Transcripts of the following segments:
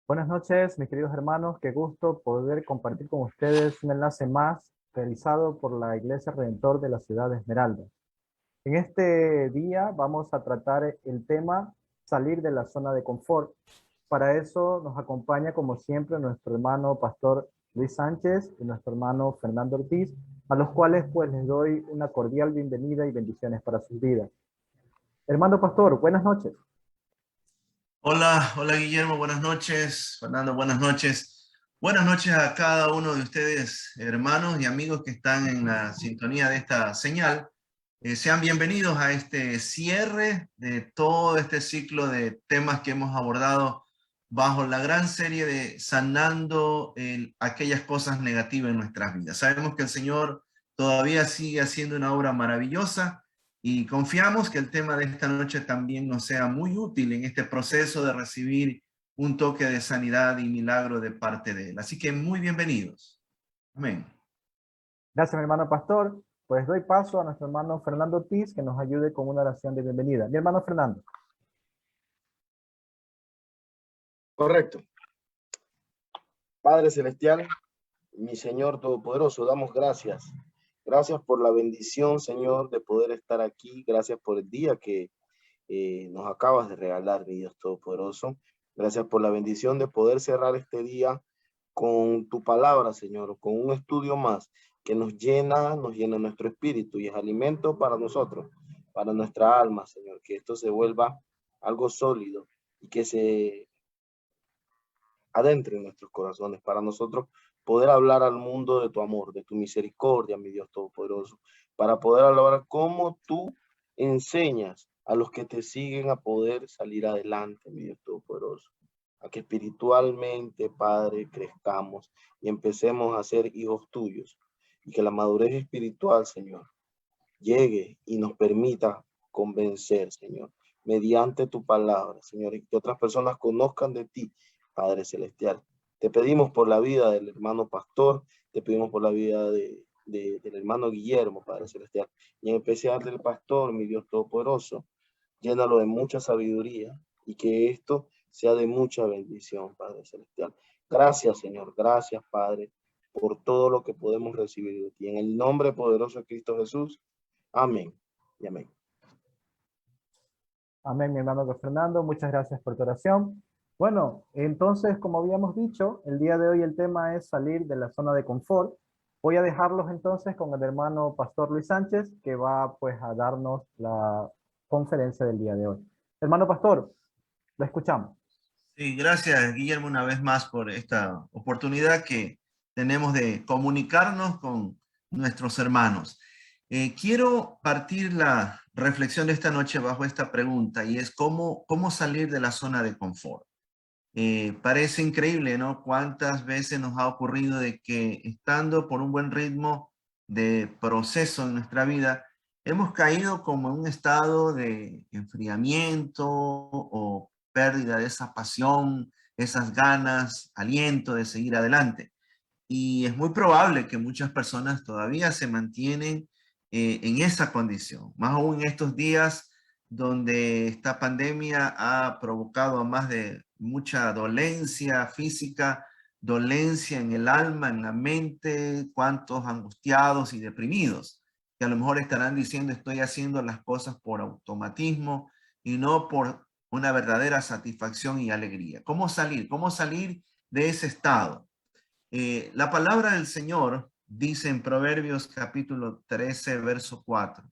Buenas noches, mis queridos hermanos. Qué gusto poder compartir con ustedes un enlace más realizado por la Iglesia Redentor de la ciudad de Esmeralda. En este día vamos a tratar el tema salir de la zona de confort. Para eso nos acompaña, como siempre, nuestro hermano pastor Luis Sánchez y nuestro hermano Fernando Ortiz, a los cuales pues les doy una cordial bienvenida y bendiciones para sus vidas. Hermano pastor, buenas noches. Hola, hola Guillermo, buenas noches. Fernando, buenas noches. Buenas noches a cada uno de ustedes, hermanos y amigos que están en la sintonía de esta señal. Sean bienvenidos a este cierre de todo este ciclo de temas que hemos abordado bajo la gran serie de sanando aquellas cosas negativas en nuestras vidas. Sabemos que el Señor todavía sigue haciendo una obra maravillosa y confiamos que el tema de esta noche también nos sea muy útil en este proceso de recibir un toque de sanidad y milagro de parte de Él. Así que muy bienvenidos. Amén. Gracias, mi hermano pastor. Pues doy paso a nuestro hermano Fernando Ortiz, que nos ayude con una oración de bienvenida. Mi hermano Fernando. Correcto. Padre Celestial, mi Señor Todopoderoso, damos gracias. Gracias por la bendición, Señor, de poder estar aquí. Gracias por el día que nos acabas de regalar, mi Dios Todopoderoso. Gracias por la bendición de poder cerrar este día con tu palabra, Señor, con un estudio más que nos llena nuestro espíritu y es alimento para nosotros, para nuestra alma, Señor. Que esto se vuelva algo sólido y que se adentro en nuestros corazones, para nosotros poder hablar al mundo de tu amor, de tu misericordia, mi Dios Todopoderoso, para poder hablar cómo tú enseñas a los que te siguen a poder salir adelante, mi Dios Todopoderoso, a que espiritualmente, Padre, crezcamos y empecemos a ser hijos tuyos, y que la madurez espiritual, Señor, llegue y nos permita convencer, Señor, mediante tu palabra, Señor, y que otras personas conozcan de ti, Padre Celestial. Te pedimos por la vida del hermano pastor, te pedimos por la vida del hermano Guillermo, Padre Celestial, y en especial del pastor, mi Dios Todopoderoso. Llénalo de mucha sabiduría y que esto sea de mucha bendición, Padre Celestial. Gracias, Señor, gracias, Padre, por todo lo que podemos recibir de ti. En el nombre poderoso de Cristo Jesús. Amén y amén. Amén, mi hermano Fernando. Muchas gracias por tu oración. Bueno, entonces, como habíamos dicho, el día de hoy el tema es salir de la zona de confort. Voy a dejarlos entonces con el hermano pastor Luis Sánchez, que va pues a darnos la conferencia del día de hoy. Hermano pastor, lo escuchamos. Sí, gracias Guillermo una vez más por esta oportunidad que tenemos de comunicarnos con nuestros hermanos. Quiero partir la reflexión de esta noche bajo esta pregunta y es cómo salir de la zona de confort. Parece increíble, ¿no? Cuántas veces nos ha ocurrido de que estando por un buen ritmo de proceso en nuestra vida, hemos caído como en un estado de enfriamiento o pérdida de esa pasión, esas ganas, aliento de seguir adelante. Y es muy probable que muchas personas todavía se mantienen en esa condición, más aún en estos días donde esta pandemia ha provocado más de mucha dolencia física, dolencia en el alma, en la mente, cuántos angustiados y deprimidos, que a lo mejor estarán diciendo estoy haciendo las cosas por automatismo y no por una verdadera satisfacción y alegría. ¿Cómo salir? ¿Cómo salir de ese estado? La palabra del Señor dice en Proverbios capítulo 13, verso 4,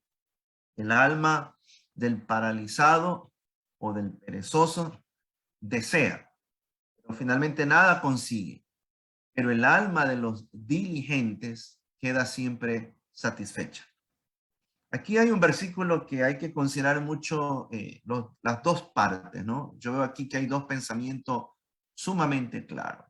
el alma del paralizado o del perezoso desea, pero finalmente nada consigue, pero el alma de los diligentes queda siempre satisfecha. Aquí hay un versículo que hay que considerar mucho las dos partes, ¿no? Yo veo aquí que hay dos pensamientos sumamente claros.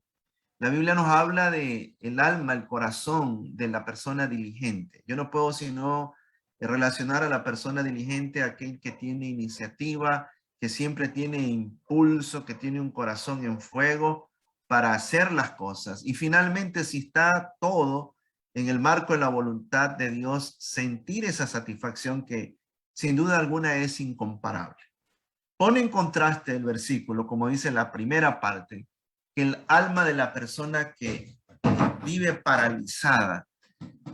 La Biblia nos habla de el alma, el corazón de la persona diligente. Yo no puedo sino relacionar a la persona diligente a aquel que tiene iniciativa, que siempre tiene impulso, que tiene un corazón en fuego para hacer las cosas. Y finalmente, si está todo en el marco de la voluntad de Dios, sentir esa satisfacción que sin duda alguna es incomparable. Pone en contraste el versículo, como dice la primera parte, que el alma de la persona que vive paralizada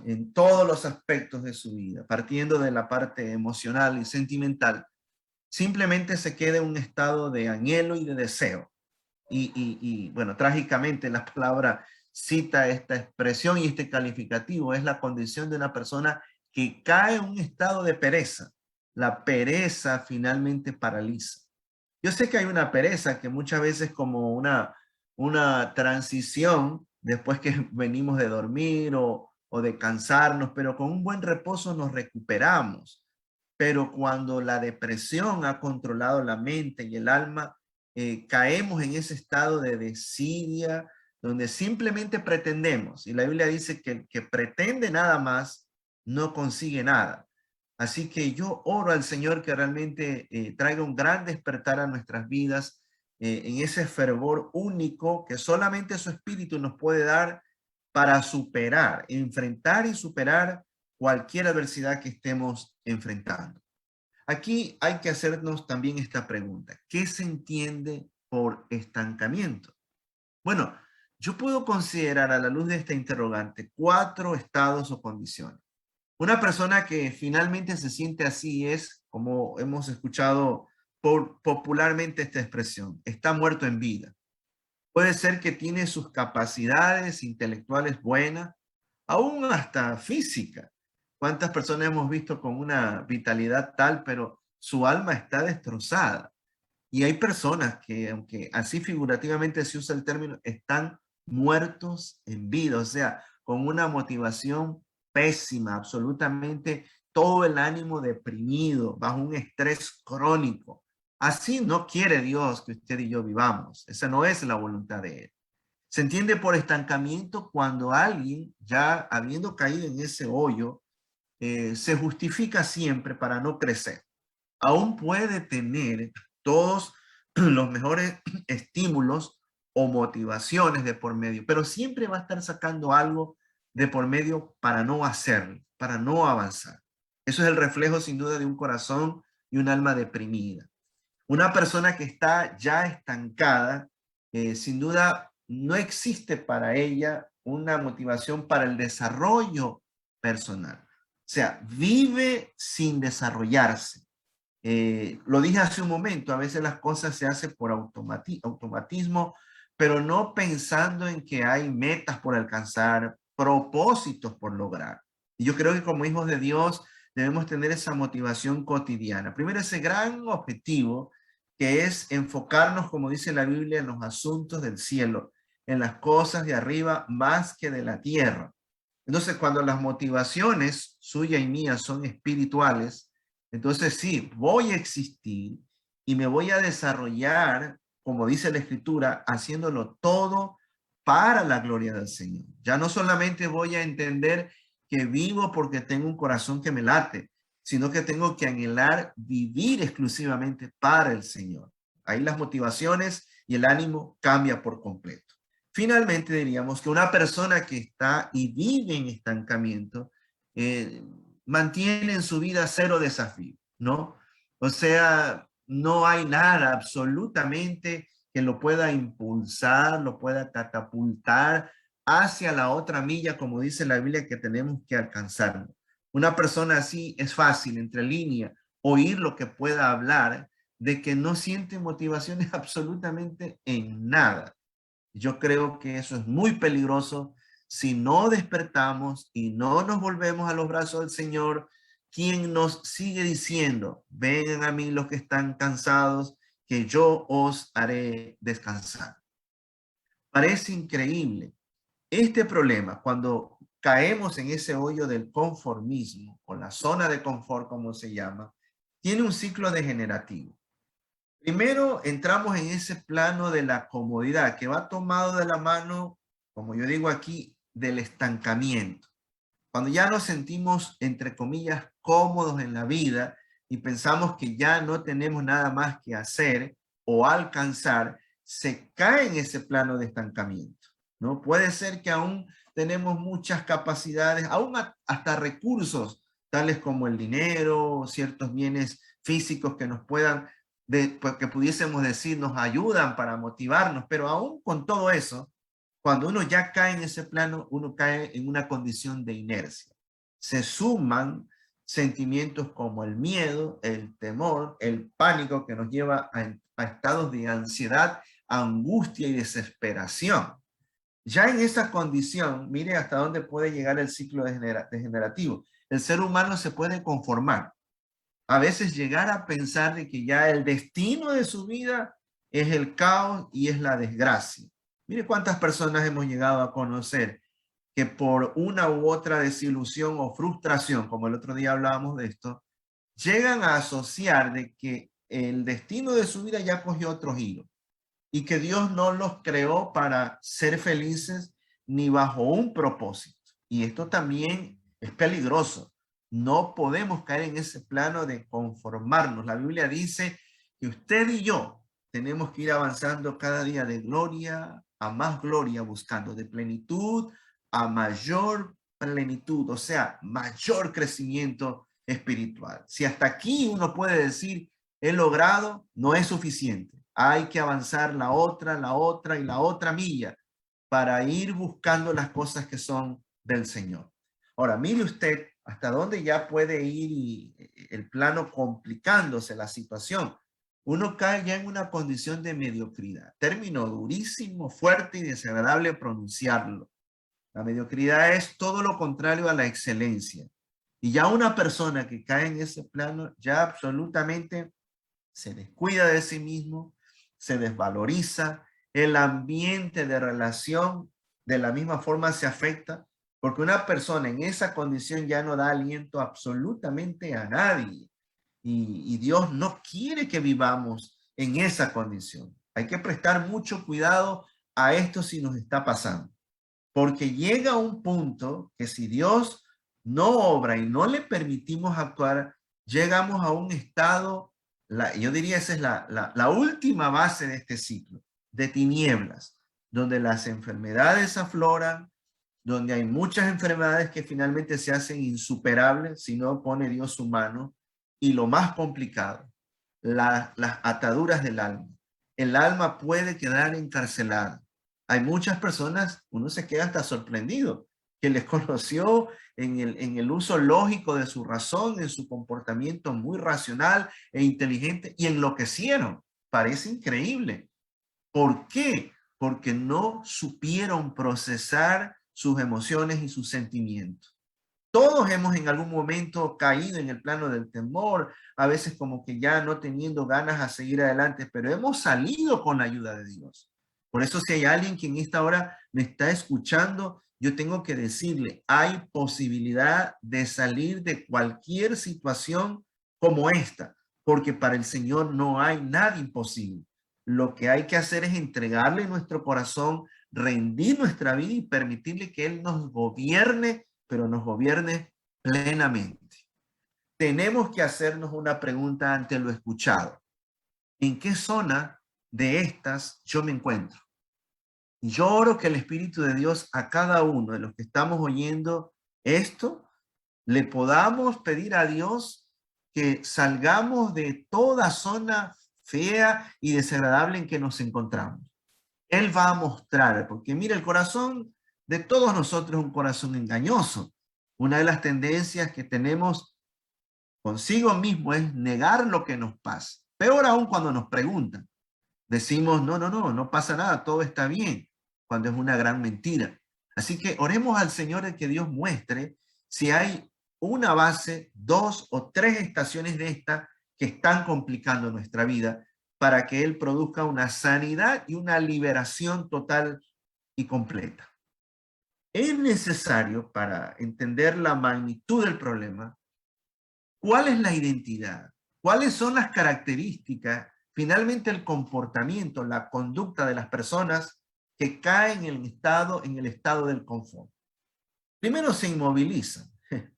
en todos los aspectos de su vida, partiendo de la parte emocional y sentimental, simplemente se queda en un estado de anhelo y de deseo. Bueno, trágicamente la palabra cita esta expresión y este calificativo, es la condición de una persona que cae en un estado de pereza. La pereza finalmente paraliza. Yo sé que hay una pereza que muchas veces como una transición después que venimos de dormir o de cansarnos, pero con un buen reposo nos recuperamos. Pero cuando la depresión ha controlado la mente y el alma, caemos en ese estado de desidia, donde simplemente pretendemos. Y la Biblia dice que el que pretende nada más no consigue nada. Así que yo oro al Señor que realmente traiga un gran despertar a nuestras vidas en ese fervor único que solamente su Espíritu nos puede dar para superar, enfrentar y superar cualquier adversidad que estemos enfrentando. Aquí hay que hacernos también esta pregunta. ¿Qué se entiende por estancamiento? Bueno, yo puedo considerar a la luz de esta interrogante 4 estados o condiciones. Una persona que finalmente se siente así es, como hemos escuchado popularmente esta expresión, está muerto en vida. Puede ser que tiene sus capacidades intelectuales buenas, aún hasta física. ¿Cuántas personas hemos visto con una vitalidad tal, pero su alma está destrozada? Y hay personas que, aunque así figurativamente se usa el término, están muertos en vida, o sea, con una motivación pésima, absolutamente todo el ánimo deprimido, bajo un estrés crónico. Así no quiere Dios que usted y yo vivamos. Esa no es la voluntad de Él. Se entiende por estancamiento cuando alguien, ya habiendo caído en ese hoyo, se justifica siempre para no crecer. Aún puede tener todos los mejores estímulos o motivaciones de por medio, pero siempre va a estar sacando algo de por medio para no hacerlo, para no avanzar. Eso es el reflejo sin duda de un corazón y un alma deprimida. Una persona que está ya estancada, sin duda no existe para ella una motivación para el desarrollo personal. O sea, vive sin desarrollarse. Lo dije hace un momento, a veces las cosas se hacen por automatismo, pero no pensando en que hay metas por alcanzar, propósitos por lograr. Y yo creo que como hijos de Dios debemos tener esa motivación cotidiana. Primero, ese gran objetivo que es enfocarnos, como dice la Biblia, en los asuntos del cielo, en las cosas de arriba más que de la tierra. Entonces, cuando las motivaciones suya y mía son espirituales, entonces sí, voy a existir y me voy a desarrollar, como dice la Escritura, haciéndolo todo para la gloria del Señor. Ya no solamente voy a entender que vivo porque tengo un corazón que me late, sino que tengo que anhelar vivir exclusivamente para el Señor. Ahí las motivaciones y el ánimo cambia por completo. Finalmente diríamos que una persona que está y vive en estancamiento mantiene en su vida 0 desafío, ¿no? O sea, no hay nada absolutamente que lo pueda impulsar, lo pueda catapultar hacia la otra milla, como dice la Biblia, que tenemos que alcanzar. Una persona así es fácil, entre líneas, oír lo que pueda hablar de que no siente motivaciones absolutamente en nada. Yo creo que eso es muy peligroso si no despertamos y no nos volvemos a los brazos del Señor, quien nos sigue diciendo, vengan a mí los que están cansados, que yo os haré descansar. Parece increíble. Este problema, cuando caemos en ese hoyo del conformismo, o la zona de confort, como se llama, tiene un ciclo degenerativo. Primero entramos en ese plano de la comodidad que va tomado de la mano, como yo digo aquí, del estancamiento. Cuando ya nos sentimos, entre comillas, cómodos en la vida y pensamos que ya no tenemos nada más que hacer o alcanzar, se cae en ese plano de estancamiento, ¿no? Puede ser que aún tenemos muchas capacidades, aún hasta recursos, tales como el dinero, ciertos bienes físicos que nos puedan que pudiésemos decir nos ayudan para motivarnos, pero aún con todo eso, cuando uno ya cae en ese plano, uno cae en una condición de inercia. Se suman sentimientos como el miedo, el temor, el pánico que nos lleva a estados de ansiedad, angustia y desesperación. Ya en esa condición, mire hasta dónde puede llegar el ciclo degenerativo. El ser humano se puede conformar. A veces llegar a pensar de que ya el destino de su vida es el caos y es la desgracia. Mire cuántas personas hemos llegado a conocer que por una u otra desilusión o frustración, como el otro día hablábamos de esto, llegan a asociar de que el destino de su vida ya cogió otro giro y que Dios no los creó para ser felices ni bajo un propósito. Y esto también es peligroso. No podemos caer en ese plano de conformarnos. La Biblia dice que usted y yo tenemos que ir avanzando cada día de gloria a más gloria, buscando de plenitud a mayor plenitud, o sea, mayor crecimiento espiritual. Si hasta aquí uno puede decir, he logrado, no es suficiente. Hay que avanzar la otra y la otra milla para ir buscando las cosas que son del Señor. Ahora, mire usted hasta dónde ya puede ir el plano complicándose la situación. Uno cae ya en una condición de mediocridad. Término durísimo, fuerte y desagradable pronunciarlo. La mediocridad es todo lo contrario a la excelencia. Y ya una persona que cae en ese plano ya absolutamente se descuida de sí mismo, se desvaloriza, el ambiente de relación de la misma forma se afecta, porque una persona en esa condición ya no da aliento absolutamente a nadie. Y Dios no quiere que vivamos en esa condición. Hay que prestar mucho cuidado a esto si nos está pasando, porque llega un punto que si Dios no obra y no le permitimos actuar, llegamos a un estado, yo diría esa es la última base de este ciclo, de tinieblas, donde las enfermedades afloran, donde hay muchas enfermedades que finalmente se hacen insuperables si no pone Dios su mano, y lo más complicado, las ataduras del alma. El alma puede quedar encarcelada. Hay muchas personas, uno se queda hasta sorprendido, que les conoció en el uso lógico de su razón, en su comportamiento muy racional e inteligente, y enloquecieron. Parece increíble. ¿Por qué? Porque no supieron procesar sus emociones y sus sentimientos. Todos hemos en algún momento caído en el plano del temor, a veces como que ya no teniendo ganas a seguir adelante, pero hemos salido con la ayuda de Dios. Por eso si hay alguien que en esta hora me está escuchando, yo tengo que decirle, hay posibilidad de salir de cualquier situación como esta, porque para el Señor no hay nada imposible. Lo que hay que hacer es entregarle nuestro corazón, rendir nuestra vida y permitirle que Él nos gobierne, pero nos gobierne plenamente. Tenemos que hacernos una pregunta ante lo escuchado. ¿En qué zona de estas yo me encuentro? Y yo oro que el Espíritu de Dios a cada uno de los que estamos oyendo esto, le podamos pedir a Dios que salgamos de toda zona fea y desagradable en que nos encontramos. Él va a mostrar, porque mira, el corazón de todos nosotros es un corazón engañoso. Una de las tendencias que tenemos consigo mismo es negar lo que nos pasa. Peor aún cuando nos preguntan. Decimos, no pasa nada, todo está bien, cuando es una gran mentira. Así que oremos al Señor de que Dios muestre si hay una base, 2 o 3 estaciones de esta que están complicando nuestra vida, para que Él produzca una sanidad y una liberación total y completa. Es necesario, para entender la magnitud del problema, ¿cuál es la identidad? ¿Cuáles son las características, finalmente el comportamiento, la conducta de las personas que caen en el estado del confort? Primero se inmovilizan,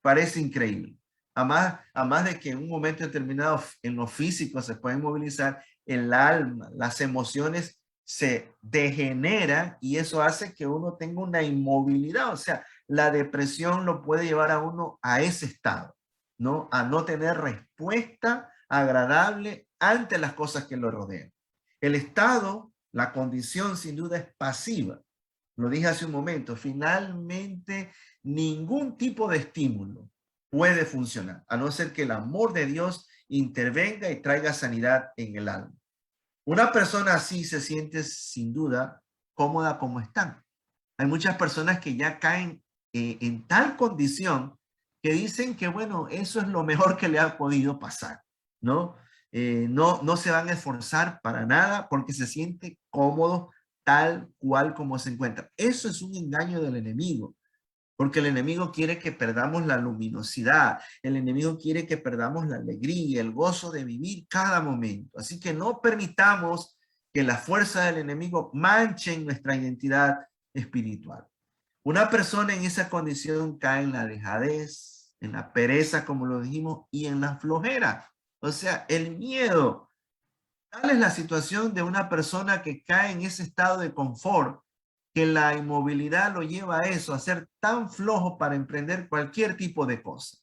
parece increíble. A más de que en un momento determinado en lo físico se pueden movilizar, el alma, las emociones se degeneran y eso hace que uno tenga una inmovilidad. O sea, la depresión lo puede llevar a uno a ese estado, ¿no? A no tener respuesta agradable ante las cosas que lo rodean. El estado, la condición sin duda es pasiva. Lo dije hace un momento, finalmente ningún tipo de estímulo puede funcionar, a no ser que el amor de Dios intervenga y traiga sanidad en el alma. Una persona así se siente sin duda cómoda como están. Hay muchas personas que ya caen en tal condición que dicen que, bueno, eso es lo mejor que le ha podido pasar, ¿no? No se van a esforzar para nada porque se siente cómodo tal cual como se encuentra. Eso es un engaño del enemigo, porque el enemigo quiere que perdamos la luminosidad, el enemigo quiere que perdamos la alegría, el gozo de vivir cada momento. Así que no permitamos que la fuerza del enemigo manchen nuestra identidad espiritual. Una persona en esa condición cae en la dejadez, en la pereza, como lo dijimos, y en la flojera. O sea, el miedo. Tal es la situación de una persona que cae en ese estado de confort, que la inmovilidad lo lleva a eso, a ser tan flojo para emprender cualquier tipo de cosa.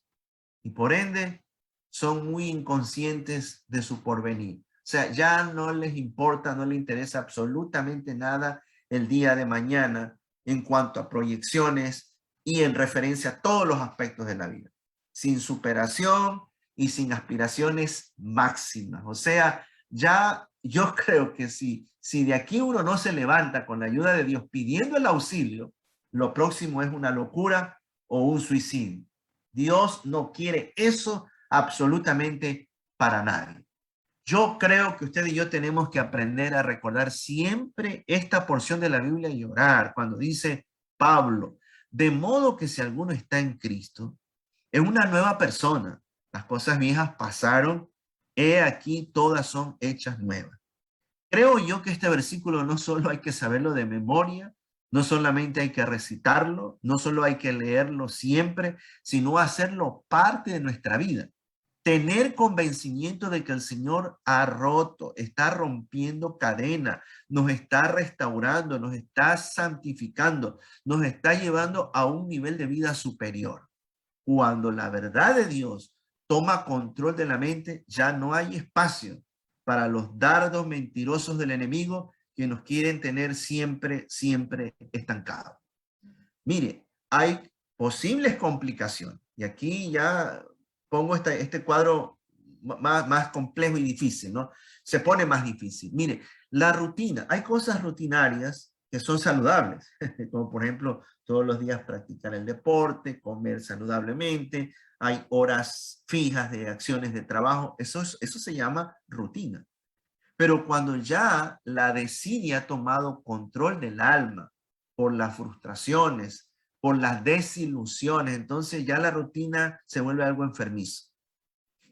Y por ende, son muy inconscientes de su porvenir. O sea, ya no les importa, no les interesa absolutamente nada el día de mañana en cuanto a proyecciones y en referencia a todos los aspectos de la vida. Sin superación y sin aspiraciones máximas. O sea, ya yo creo que si de aquí uno no se levanta con la ayuda de Dios pidiendo el auxilio, lo próximo es una locura o un suicidio. Dios no quiere eso absolutamente para nadie. Yo creo que usted y yo tenemos que aprender a recordar siempre esta porción de la Biblia y orar cuando dice Pablo, de modo que si alguno está en Cristo, es una nueva persona. Las cosas viejas pasaron, he aquí todas son hechas nuevas. Creo yo que este versículo no solo hay que saberlo de memoria, no solamente hay que recitarlo, no solo hay que leerlo siempre, sino hacerlo parte de nuestra vida. Tener convencimiento de que el Señor ha roto, está rompiendo cadena, nos está restaurando, nos está santificando, nos está llevando a un nivel de vida superior. Cuando la verdad de Dios toma control de la mente, ya no hay espacio para los dardos mentirosos del enemigo que nos quieren tener siempre estancados. Mire, hay posibles complicaciones. Y aquí ya pongo este cuadro más complejo y difícil, ¿no? Se pone más difícil. Mire, la rutina. Hay cosas rutinarias que son saludables, como por ejemplo, todos los días practicar el deporte, comer saludablemente, hay horas fijas de acciones de trabajo, eso se llama rutina. Pero cuando ya la desidia ha tomado control del alma por las frustraciones, por las desilusiones, entonces ya la rutina se vuelve algo enfermizo.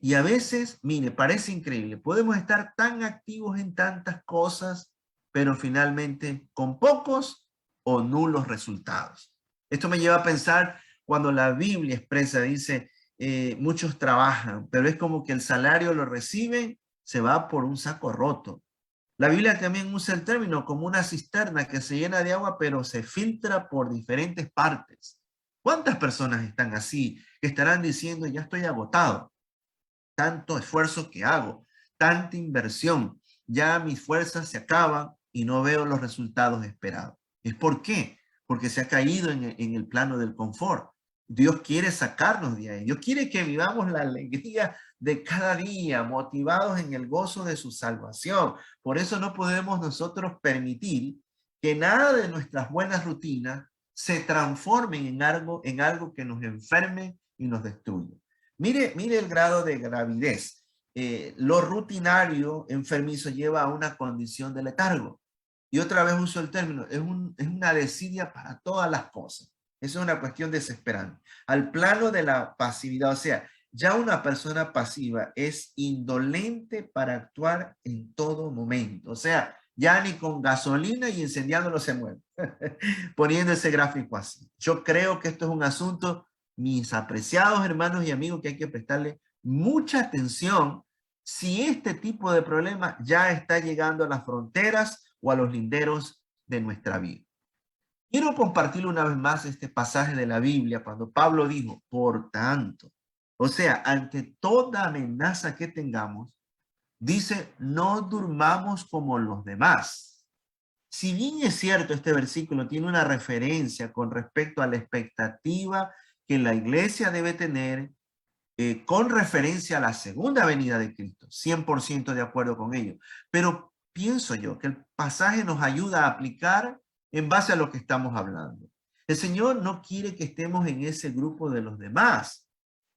Y a veces, mire, parece increíble, podemos estar tan activos en tantas cosas, pero finalmente con pocos o nulos resultados. Esto me lleva a pensar cuando la Biblia expresa, dice, muchos trabajan, pero es como que el salario lo reciben, se va por un saco roto. La Biblia también usa el término como una cisterna que se llena de agua, pero se filtra por diferentes partes. ¿Cuántas personas están así? Que estarán diciendo, ya estoy agotado. Tanto esfuerzo que hago, tanta inversión, ya mis fuerzas se acaban y no veo los resultados esperados. ¿Es por qué? Porque se ha caído en el plano del confort. Dios quiere sacarnos de ahí. Dios quiere que vivamos la alegría de cada día, motivados en el gozo de su salvación. Por eso no podemos nosotros permitir que nada de nuestras buenas rutinas se transformen en algo que nos enferme y nos destruya. Mire el grado de gravidez. Lo rutinario enfermizo lleva a una condición de letargo. Y otra vez uso el término, es una desidia para todas las cosas. Eso es una cuestión desesperante. Al plano de la pasividad, o sea, ya una persona pasiva es indolente para actuar en todo momento. O sea, ya ni con gasolina y incendiándolo se mueve. Poniendo ese gráfico así. Yo creo que esto es un asunto, mis apreciados hermanos y amigos, que hay que prestarle mucha atención si este tipo de problema ya está llegando a las fronteras o a los linderos de nuestra vida. Quiero compartir una vez más este pasaje de la Biblia cuando Pablo dijo, por tanto, O sea, ante toda amenaza que tengamos, dice, no durmamos como los demás. Si bien es cierto, este versículo tiene una referencia con respecto a la expectativa que la iglesia debe tener con referencia a la segunda venida de Cristo, 100% de acuerdo con ello. Pero pienso yo que el pasaje nos ayuda a aplicar en base a lo que estamos hablando. El Señor no quiere que estemos en ese grupo de los demás.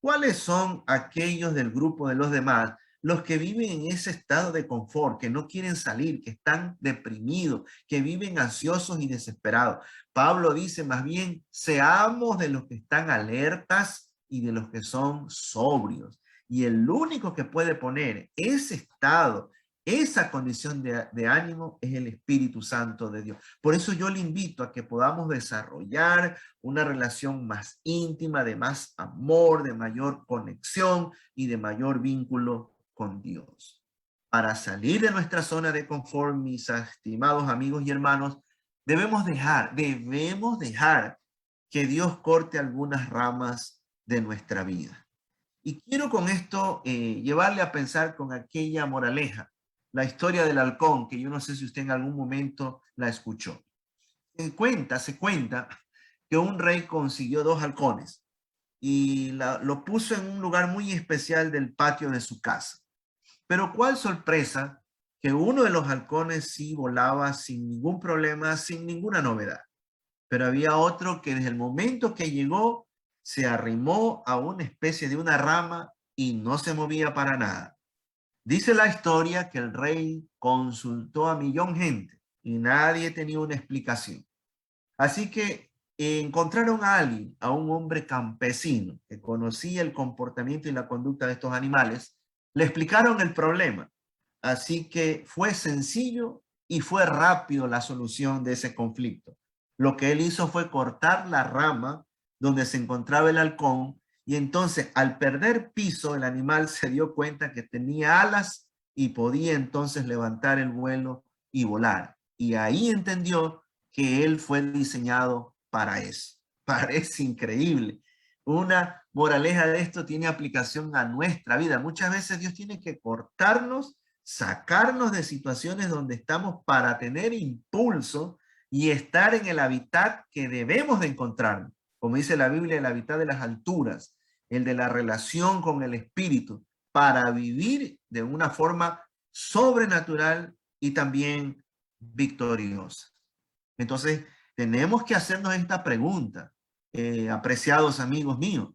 ¿Cuáles son aquellos del grupo de los demás? Los que viven en ese estado de confort, que no quieren salir, que están deprimidos, que viven ansiosos y desesperados. Pablo dice más bien, seamos de los que están alertas y de los que son sobrios. Y el único que puede poner ese estado, esa condición de ánimo es el Espíritu Santo de Dios. Por eso yo le invito a que podamos desarrollar una relación más íntima, de más amor, de mayor conexión y de mayor vínculo con Dios. Para salir de nuestra zona de confort, mis estimados amigos y hermanos, debemos dejar que Dios corte algunas ramas de nuestra vida. Y quiero con esto llevarle a pensar con aquella moraleja, la historia del halcón, que yo no sé si usted en algún momento la escuchó. Se cuenta que un rey consiguió 2 halcones y lo puso en un lugar muy especial del patio de su casa. Pero cuál sorpresa que uno de los halcones sí volaba sin ningún problema, sin ninguna novedad. Pero había otro que desde el momento que llegó se arrimó a una especie de una rama y no se movía para nada. Dice la historia que el rey consultó a millón gente y nadie tenía una explicación. Así que encontraron a alguien, a un hombre campesino que conocía el comportamiento y la conducta de estos animales. Le explicaron el problema. Así que fue sencillo y fue rápido la solución de ese conflicto. Lo que él hizo fue cortar la rama donde se encontraba el halcón y entonces al perder piso el animal se dio cuenta que tenía alas y podía entonces levantar el vuelo y volar. Y ahí entendió que él fue diseñado para eso. Parece increíble. Una moraleja de esto tiene aplicación a nuestra vida. Muchas veces Dios tiene que cortarnos, sacarnos de situaciones donde estamos para tener impulso y estar en el hábitat que debemos de encontrarnos. Como dice la Biblia, el hábitat de las alturas, el de la relación con el Espíritu, para vivir de una forma sobrenatural y también victoriosa. Entonces, tenemos que hacernos esta pregunta, apreciados amigos míos,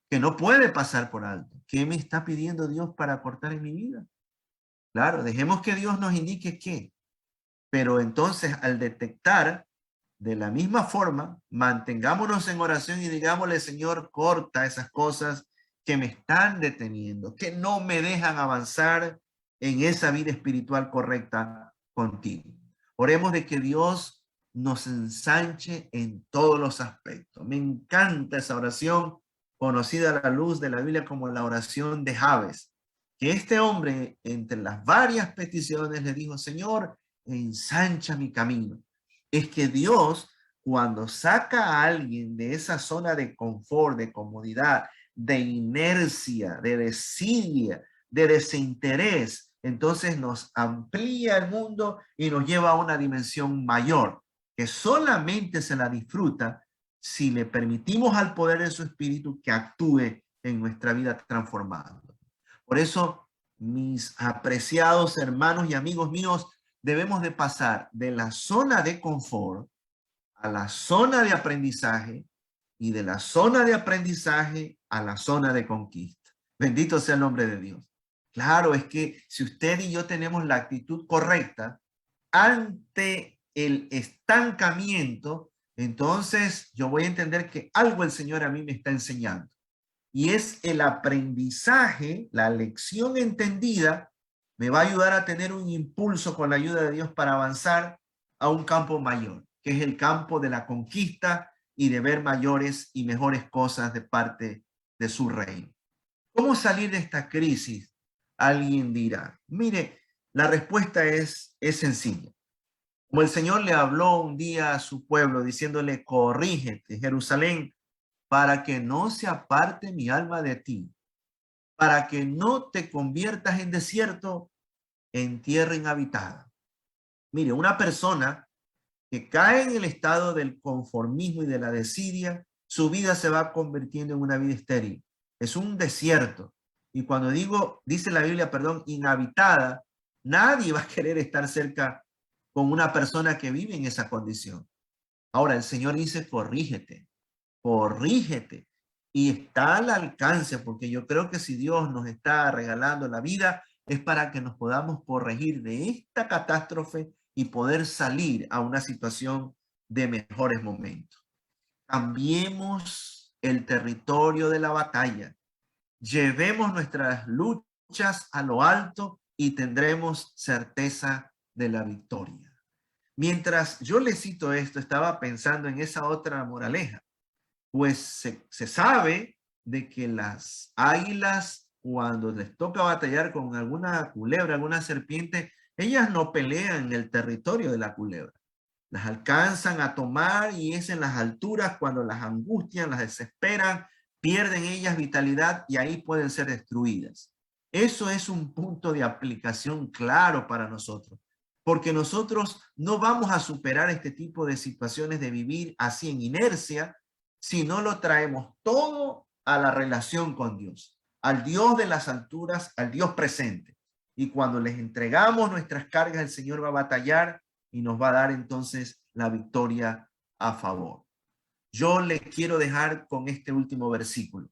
que no puede pasar por alto. ¿Qué me está pidiendo Dios para cortar en mi vida? Claro, dejemos que Dios nos indique qué. Pero entonces, al detectar, de la misma forma, mantengámonos en oración y digámosle, Señor, corta esas cosas que me están deteniendo, que no me dejan avanzar en esa vida espiritual correcta contigo. Oremos de que Dios nos ensanche en todos los aspectos. Me encanta esa oración conocida a la luz de la Biblia como la oración de Jabes, que este hombre, entre las varias peticiones, le dijo, Señor, ensancha mi camino. Es que Dios, cuando saca a alguien de esa zona de confort, de comodidad, de inercia, de desidia, de desinterés, entonces nos amplía el mundo y nos lleva a una dimensión mayor, que solamente se la disfruta si le permitimos al poder de su espíritu que actúe en nuestra vida transformada. Por eso, mis apreciados hermanos y amigos míos, debemos de pasar de la zona de confort a la zona de aprendizaje y de la zona de aprendizaje a la zona de conquista. Bendito sea el nombre de Dios. Claro, es que si usted y yo tenemos la actitud correcta ante el estancamiento, entonces yo voy a entender que algo el Señor a mí me está enseñando. Y es el aprendizaje, la lección entendida, me va a ayudar a tener un impulso con la ayuda de Dios para avanzar a un campo mayor, que es el campo de la conquista y de ver mayores y mejores cosas de parte de su reino. ¿Cómo salir de esta crisis? Alguien dirá. Mire, la respuesta es sencilla. Como el Señor le habló un día a su pueblo diciéndole, corrígete, Jerusalén, para que no se aparte mi alma de ti. para que no te conviertas en desierto, en tierra inhabitada. Mire, una persona que cae en el estado del conformismo y de la desidia, su vida se va convirtiendo en una vida estéril. Es un desierto. Y cuando dice la Biblia, perdón, inhabitada, nadie va a querer estar cerca con una persona que vive en esa condición. Ahora, el Señor dice, corrígete, corrígete. Y está al alcance, porque yo creo que si Dios nos está regalando la vida, es para que nos podamos corregir de esta catástrofe y poder salir a una situación de mejores momentos. Cambiemos el territorio de la batalla. Llevemos nuestras luchas a lo alto y tendremos certeza de la victoria. Mientras yo le cito esto, estaba pensando en esa otra moraleja. Pues se sabe de que las águilas, cuando les toca batallar con alguna culebra, alguna serpiente, ellas no pelean en el territorio de la culebra. Las alcanzan a tomar y es en las alturas cuando las angustian, las desesperan, pierden ellas vitalidad y ahí pueden ser destruidas. Eso es un punto de aplicación claro para nosotros, porque nosotros no vamos a superar este tipo de situaciones de vivir así en inercia, si no lo traemos todo a la relación con Dios, al Dios de las alturas, al Dios presente. Y cuando les entregamos nuestras cargas, el Señor va a batallar y nos va a dar entonces la victoria a favor. Yo le quiero dejar con este último versículo.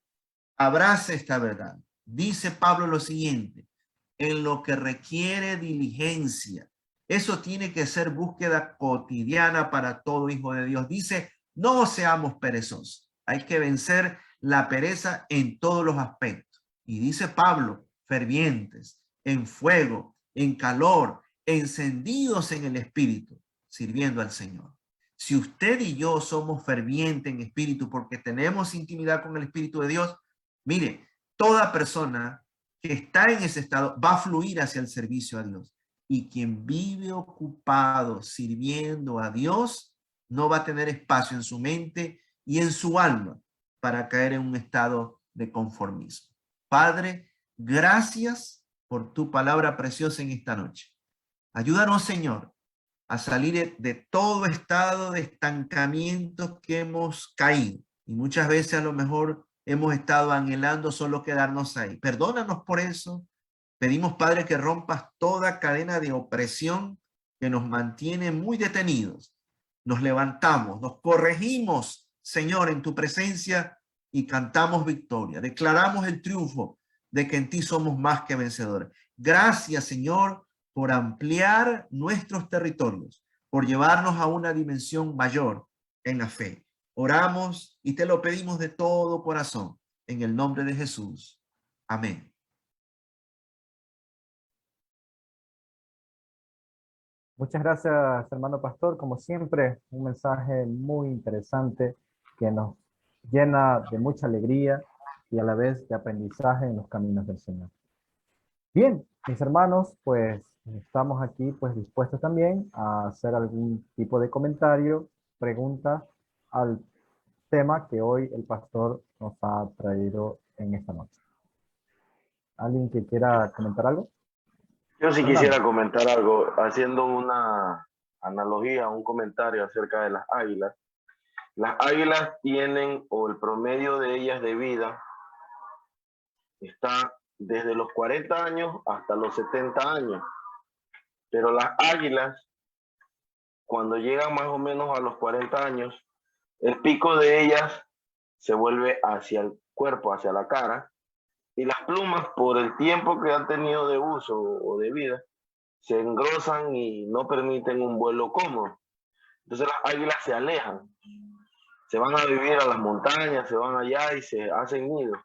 Abrace esta verdad. Dice Pablo lo siguiente: en lo que requiere diligencia. Eso tiene que ser búsqueda cotidiana para todo hijo de Dios. Dice, no seamos perezosos. Hay que vencer la pereza en todos los aspectos. Y dice Pablo, fervientes, en fuego, en calor, encendidos en el espíritu, sirviendo al Señor. Si usted y yo somos fervientes en espíritu porque tenemos intimidad con el Espíritu de Dios, mire, toda persona que está en ese estado va a fluir hacia el servicio a Dios. Y quien vive ocupado sirviendo a Dios no va a tener espacio en su mente y en su alma para caer en un estado de conformismo. Padre, gracias por tu palabra preciosa en esta noche. Ayúdanos, Señor, a salir de todo estado de estancamiento que hemos caído. Y muchas veces a lo mejor hemos estado anhelando solo quedarnos ahí. Perdónanos por eso. Pedimos, Padre, que rompas toda cadena de opresión que nos mantiene muy detenidos. Nos levantamos, nos corregimos, Señor, en tu presencia y cantamos victoria. Declaramos el triunfo de que en ti somos más que vencedores. Gracias, Señor, por ampliar nuestros territorios, por llevarnos a una dimensión mayor en la fe. Oramos y te lo pedimos de todo corazón, en el nombre de Jesús. Amén. Muchas gracias, hermano pastor. Como siempre, un mensaje muy interesante que nos llena de mucha alegría y a la vez de aprendizaje en los caminos del Señor. Bien, mis hermanos, pues estamos aquí pues dispuestos también a hacer algún tipo de comentario, pregunta al tema que hoy el pastor nos ha traído en esta noche. ¿Alguien que quiera comentar algo? Yo sí quisiera comentar algo, haciendo una analogía, un comentario acerca de las águilas. Las águilas tienen, o el promedio de ellas de vida, está desde los 40 años hasta los 70 años. Pero las águilas, cuando llegan más o menos a los 40 años, el pico de ellas se vuelve hacia el cuerpo, hacia la cara, y las plumas, por el tiempo que han tenido de uso o de vida, se engrosan y no permiten un vuelo cómodo. Entonces las águilas se alejan, se van a vivir a las montañas, se van allá y se hacen nidos.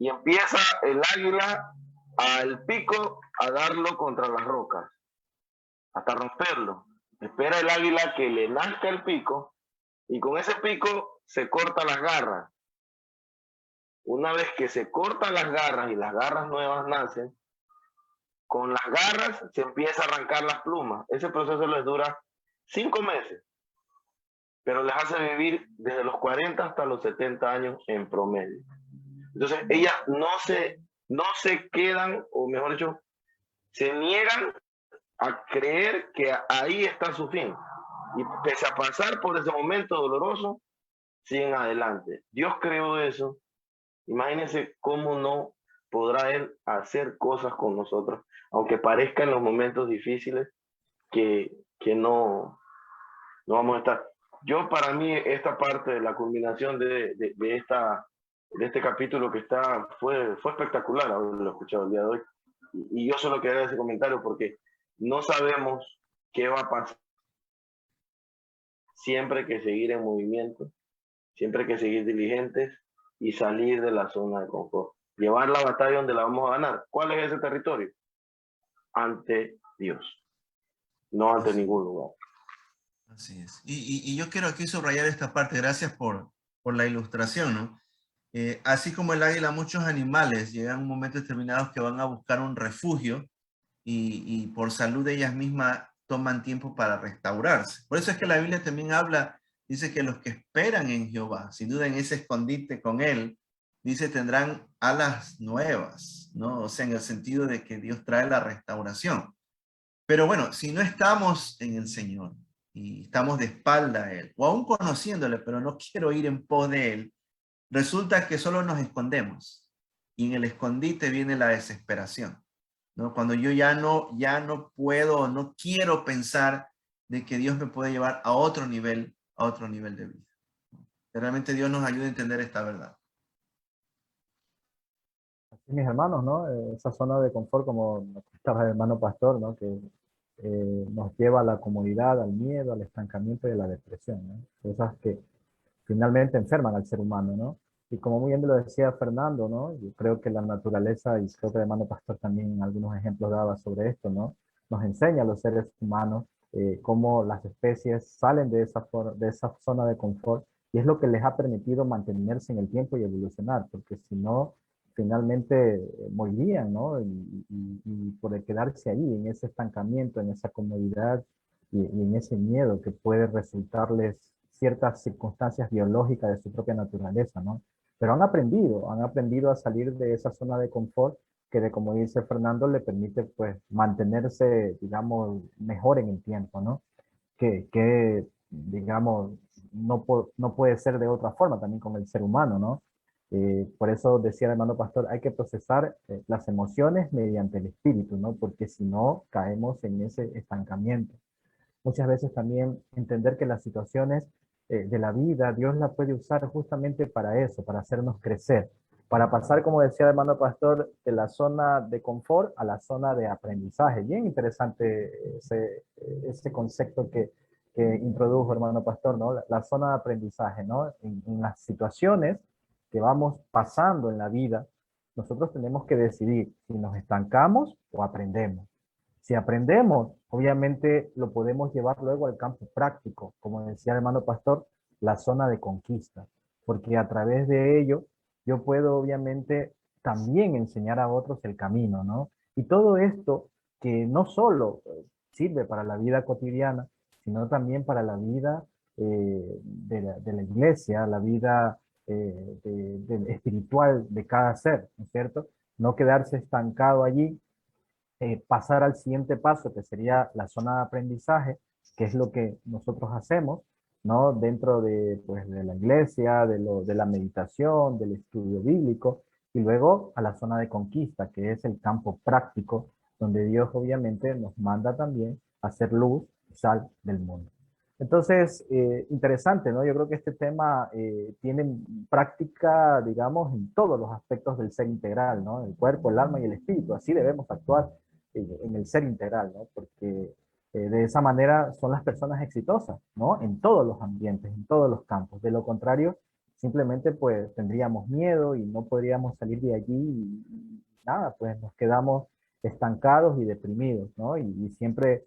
Y empieza el águila al pico a darlo contra las rocas, hasta romperlo. Espera el águila que le nazca el pico y con ese pico se corta las garras. Una vez que se cortan las garras y las garras nuevas nacen, con las garras se empieza a arrancar las plumas. Ese proceso les dura 5 meses, pero les hace vivir desde los 40 hasta los 70 años en promedio. Entonces, ellas no se no se quedan, o mejor dicho, se niegan a creer que ahí está su fin. Y pese a pasar por ese momento doloroso, siguen adelante. Dios creó eso. Imagínense cómo no podrá Él hacer cosas con nosotros, aunque parezca en los momentos difíciles que no vamos a estar. Yo, para mí, esta parte de la culminación de este capítulo que está, fue espectacular haberlo escuchado el día de hoy. Y yo solo quería dar ese comentario porque no sabemos qué va a pasar. Siempre hay que seguir en movimiento, siempre hay que seguir diligentes y salir de la zona de confort. Llevar la batalla donde la vamos a ganar. ¿Cuál es ese territorio? Ante Dios, no ante Así, ningún lugar. así es. Y yo quiero aquí subrayar esta parte. Gracias por la ilustración, ¿no? Así como el águila, muchos animales llegan a un momento determinado que van a buscar un refugio y por salud de ellas mismas toman tiempo para restaurarse. Por eso es que la Biblia también habla, dice que los que esperan en Jehová, sin duda en ese escondite con él, dice tendrán alas nuevas, ¿no? O sea, en el sentido de que Dios trae la restauración. Pero bueno, si no estamos en el Señor y estamos de espalda a Él, o aún conociéndole, pero no quiero ir en pos de Él, resulta que solo nos escondemos. Y en el escondite viene la desesperación, ¿no? Cuando yo ya no puedo, no quiero pensar de que Dios me puede llevar a otro nivel de vida. Que realmente Dios nos ayude a entender esta verdad. Así, mis hermanos, ¿no? Esa zona de confort, como nos comentaba el hermano pastor, ¿no? Que nos lleva a la comodidad, al miedo, al estancamiento y a la depresión, ¿no? Cosas que finalmente enferman al ser humano, ¿no? Y como muy bien lo decía Fernando, ¿no? Yo creo que la naturaleza, y creo que el hermano pastor también algunos ejemplos daba sobre esto, ¿no? Nos enseña a los seres humanos cómo las especies salen de esa zona de confort y es lo que les ha permitido mantenerse en el tiempo y evolucionar, porque si no, finalmente morirían, ¿no? Y por quedarse ahí, en ese estancamiento, en esa comodidad y en ese miedo que puede resultarles ciertas circunstancias biológicas de su propia naturaleza, ¿no? Pero han aprendido a salir de esa zona de confort que, como dice Fernando, le permite pues mantenerse, digamos, mejor en el tiempo, ¿no? Que digamos, no puede ser de otra forma también con el ser humano, ¿no? Por eso decía el hermano pastor, hay que procesar las emociones mediante el espíritu, ¿no? Porque si no, caemos en ese estancamiento. Muchas veces también entender que las situaciones de la vida, Dios la puede usar justamente para eso, para hacernos crecer, para pasar, como decía el hermano pastor, de la zona de confort a la zona de aprendizaje. Bien interesante ese concepto que introdujo hermano pastor, ¿no? La zona de aprendizaje, ¿no? En las situaciones que vamos pasando en la vida, nosotros tenemos que decidir si nos estancamos o aprendemos. Si aprendemos, obviamente lo podemos llevar luego al campo práctico, como decía el hermano pastor, la zona de conquista, porque a través de ello yo puedo obviamente también enseñar a otros el camino, ¿no? Y todo esto que no solo sirve para la vida cotidiana, sino también para la vida de la iglesia, la vida espiritual de cada ser, ¿no es cierto? No quedarse estancado allí, pasar al siguiente paso, que sería la zona de aprendizaje, que es lo que nosotros hacemos, ¿no? Dentro de, pues, de la iglesia, de la meditación, del estudio bíblico, y luego a la zona de conquista, que es el campo práctico, donde Dios obviamente nos manda también a hacer luz y sal del mundo. Entonces, interesante, ¿no? Yo creo que este tema tiene práctica, digamos, en todos los aspectos del ser integral, ¿no? El cuerpo, el alma y el espíritu. Así debemos actuar en el ser integral, ¿no? Porque de esa manera son las personas exitosas, ¿no? En todos los ambientes, en todos los campos. De lo contrario, simplemente pues tendríamos miedo y no podríamos salir de allí y nada, pues nos quedamos estancados y deprimidos, ¿no? Y siempre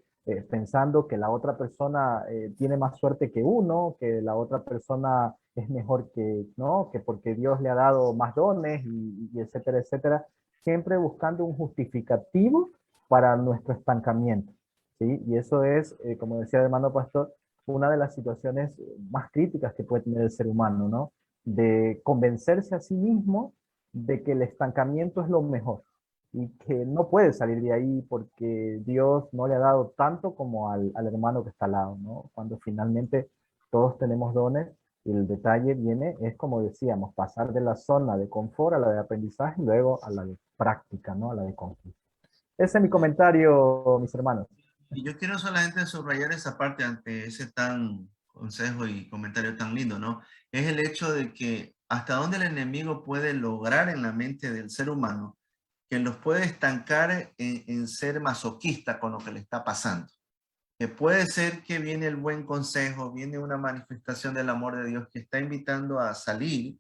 pensando que la otra persona tiene más suerte que uno, que la otra persona es mejor que, ¿no? Que porque Dios le ha dado más dones y etcétera, etcétera. Siempre buscando un justificativo para nuestro estancamiento, ¿sí? Y eso es, como decía el hermano pastor, una de las situaciones más críticas que puede tener el ser humano, ¿no? De convencerse a sí mismo de que el estancamiento es lo mejor y que no puede salir de ahí porque Dios no le ha dado tanto como al hermano que está al lado, ¿no? Cuando finalmente todos tenemos dones y el detalle viene, es como decíamos, pasar de la zona de confort a la de aprendizaje y luego a la de práctica, ¿no? A la de conquista. Ese es mi comentario, mis hermanos. Y yo quiero solamente subrayar esa parte ante ese tan consejo y comentario tan lindo, ¿no? Es el hecho de que hasta dónde el enemigo puede lograr en la mente del ser humano, que los puede estancar en ser masoquista con lo que le está pasando. Que puede ser que viene el buen consejo, viene una manifestación del amor de Dios que está invitando a salir,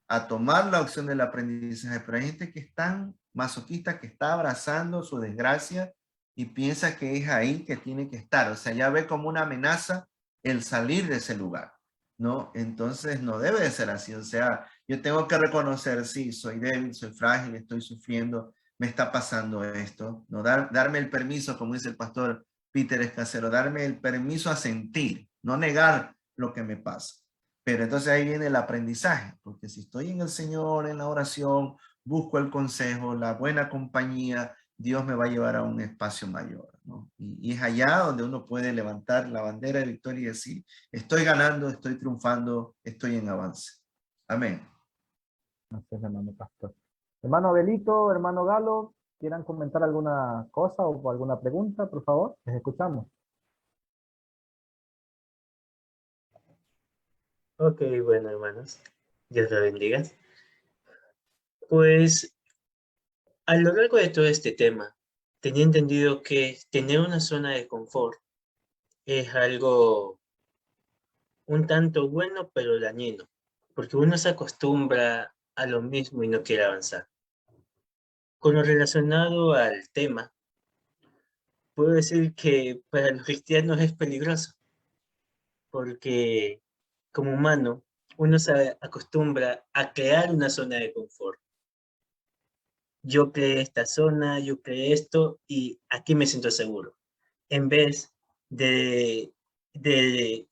a tomar la opción del aprendizaje, pero hay gente que es tan masoquista que está abrazando su desgracia y piensa que es ahí que tiene que estar, o sea, ya ve como una amenaza el salir de ese lugar, ¿no? Entonces no debe de ser así, o sea, yo tengo que reconocer, sí, soy débil, soy frágil, estoy sufriendo, me está pasando esto, ¿no? Darme el permiso, como dice el pastor Peter Escasero, darme el permiso a sentir, no negar lo que me pasa. Pero entonces ahí viene el aprendizaje, porque si estoy en el Señor, en la oración, busco el consejo, la buena compañía, Dios me va a llevar a un espacio mayor, ¿no? Y es allá donde uno puede levantar la bandera de victoria y decir, estoy ganando, estoy triunfando, estoy en avance. Amén. Gracias, hermano pastor. Hermano Abelito, hermano Galo, ¿quieran comentar alguna cosa o alguna pregunta, por favor? Les escuchamos. Ok, bueno, hermanos, Dios los bendiga. Pues a lo largo de todo este tema, tenía entendido que tener una zona de confort es algo un tanto bueno, pero dañino, porque uno se acostumbra a lo mismo y no quiere avanzar. Con lo relacionado al tema, puedo decir que para los cristianos es peligroso, porque como humano, uno se acostumbra a crear una zona de confort. Yo creé esta zona, yo creé esto y aquí me siento seguro. En vez de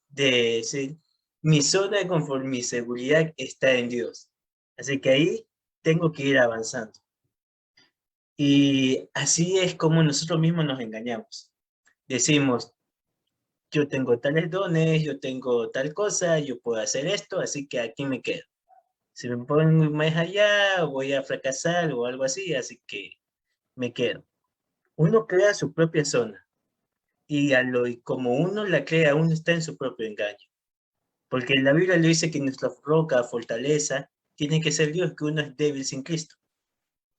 decir, mi zona de confort, mi seguridad está en Dios. Así que ahí tengo que ir avanzando. Y así es como nosotros mismos nos engañamos. Decimos, yo tengo tales dones, yo tengo tal cosa, yo puedo hacer esto, así que aquí me quedo. Si me pongo más allá, voy a fracasar o algo así, así que me quedo. Uno crea su propia zona y como uno la crea, uno está en su propio engaño. Porque la Biblia le dice que nuestra roca, fortaleza, tiene que ser Dios, que uno es débil sin Cristo.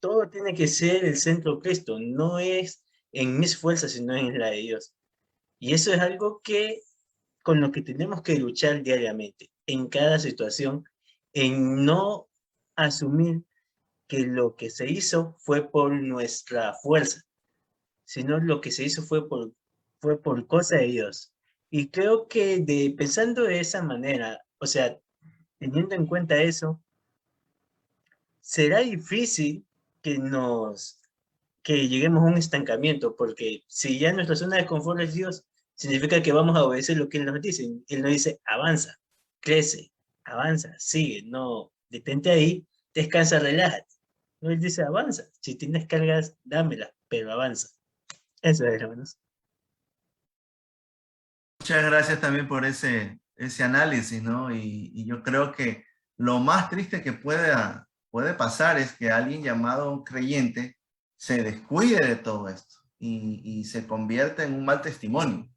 Todo tiene que ser el centro de Cristo, no es en mis fuerzas, sino en la de Dios. Y eso es algo que con lo que tenemos que luchar diariamente, en cada situación, en no asumir que lo que se hizo fue por nuestra fuerza, sino lo que se hizo fue por cosa de Dios. Y creo que pensando de esa manera, o sea, teniendo en cuenta eso, será difícil que lleguemos a un estancamiento, porque si ya nuestra zona de confort es Dios, significa que vamos a obedecer lo que Él nos dice. Él nos dice, avanza, crece, avanza, sigue, no, detente ahí, descansa, relájate. No, Él dice, avanza, si tienes cargas, dámelas, pero avanza. Eso es, hermanos. Muchas gracias también por ese análisis, ¿no? Y yo creo que lo más triste que puede pasar es que alguien llamado creyente se descuide de todo esto y se convierta en un mal testimonio.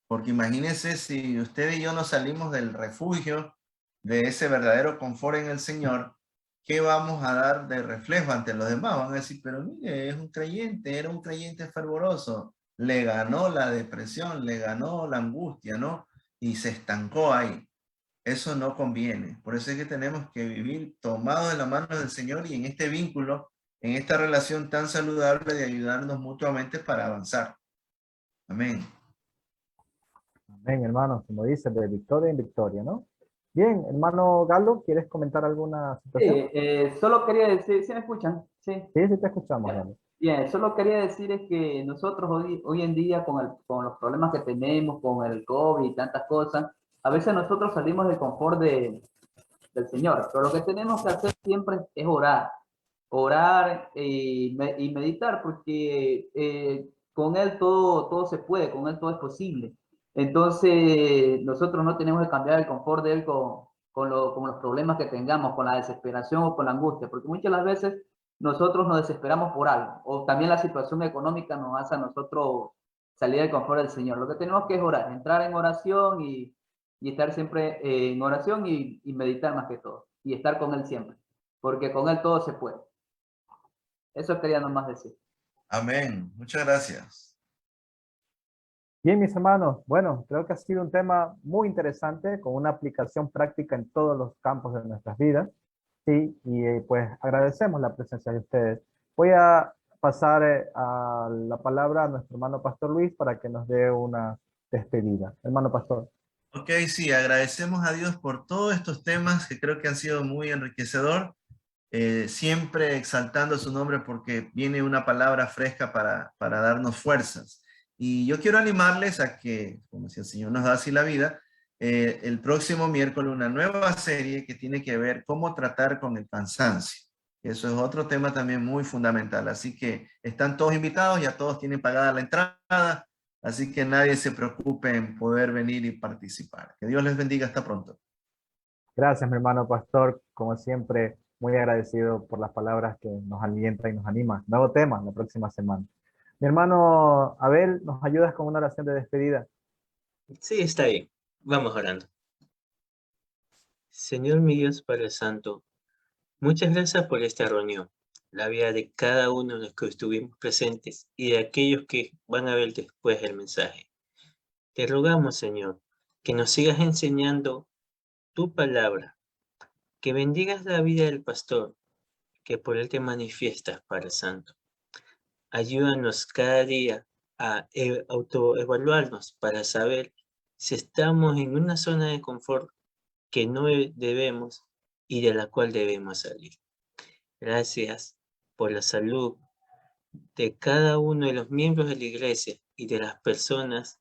Porque imagínense si usted y yo nos salimos del refugio, de ese verdadero confort en el Señor, ¿qué vamos a dar de reflejo ante los demás? Van a decir, pero mire, es un creyente, era un creyente fervoroso, le ganó la depresión, le ganó la angustia, ¿no? Y se estancó ahí. Eso no conviene. Por eso es que tenemos que vivir tomados de la mano del Señor y en este vínculo, en esta relación tan saludable de ayudarnos mutuamente para avanzar. Amén. Amén, hermanos, como dice, de victoria en victoria, ¿no? Bien, hermano Galo, ¿quieres comentar alguna Sí, situación? solo quería decir, ¿sí me escuchan? Sí. Sí, sí te escuchamos, Galo. Bien, solo quería decir es que nosotros hoy en día con los problemas que tenemos, con el COVID y tantas cosas, a veces nosotros salimos del confort del Señor, pero lo que tenemos que hacer siempre es orar. orar y meditar, porque con Él todo se puede, con Él todo es posible. Entonces, nosotros no tenemos que cambiar el confort de Él con los problemas que tengamos, con la desesperación o con la angustia, porque muchas de las veces nosotros nos desesperamos por algo, o también la situación económica nos hace a nosotros salir del confort del Señor. Lo que tenemos que es orar, entrar en oración y estar siempre en oración y meditar más que todo, y estar con Él siempre, porque con Él todo se puede. Eso quería nomás decir. Amén. Muchas gracias. Bien, mis hermanos, bueno, creo que ha sido un tema muy interesante con una aplicación práctica en todos los campos de nuestras vidas. Sí, y pues agradecemos la presencia de ustedes. Voy a pasar a la palabra a nuestro hermano Pastor Luis para que nos dé una despedida. Hermano Pastor. Ok, sí, agradecemos a Dios por todos estos temas que creo que han sido muy enriquecedor, siempre exaltando su nombre porque viene una palabra fresca para darnos fuerzas. Y yo quiero animarles a que, como si el Señor nos da así la vida, el próximo miércoles una nueva serie que tiene que ver cómo tratar con el cansancio. Eso es otro tema también muy fundamental. Así que están todos invitados, ya todos tienen pagada la entrada. Así que nadie se preocupe en poder venir y participar. Que Dios les bendiga. Hasta pronto. Gracias, mi hermano Pastor. Como siempre, muy agradecido por las palabras que nos alientan y nos animan. Nuevo tema la próxima semana. Mi hermano Abel, ¿nos ayudas con una oración de despedida? Sí, está bien. Vamos orando. Señor mi Dios Padre Santo, muchas gracias por esta reunión, la vida de cada uno de los que estuvimos presentes y de aquellos que van a ver después el mensaje. Te rogamos, Señor, que nos sigas enseñando tu palabra, que bendigas la vida del pastor, que por él te manifiestas, Padre Santo. Ayúdanos cada día a autoevaluarnos para saber si estamos en una zona de confort que no debemos y de la cual debemos salir. Gracias por la salud de cada uno de los miembros de la iglesia y de las personas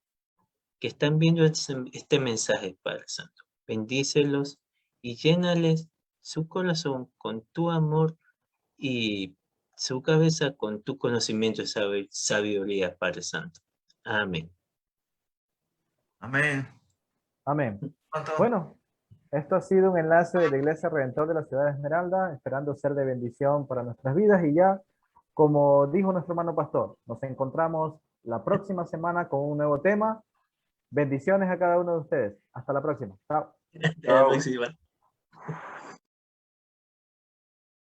que están viendo este mensaje, Padre Santo. Bendícelos y llénales su corazón con tu amor y su cabeza con tu conocimiento y sabiduría, Padre Santo. Amén. Amén. Amén. Pronto. Bueno, esto ha sido un enlace de la Iglesia Redentor de la Ciudad de Esmeralda, esperando ser de bendición para nuestras vidas. Y ya, como dijo nuestro hermano Pastor, nos encontramos la próxima semana con un nuevo tema. Bendiciones a cada uno de ustedes. Hasta la próxima. Chao. Hasta la próxima.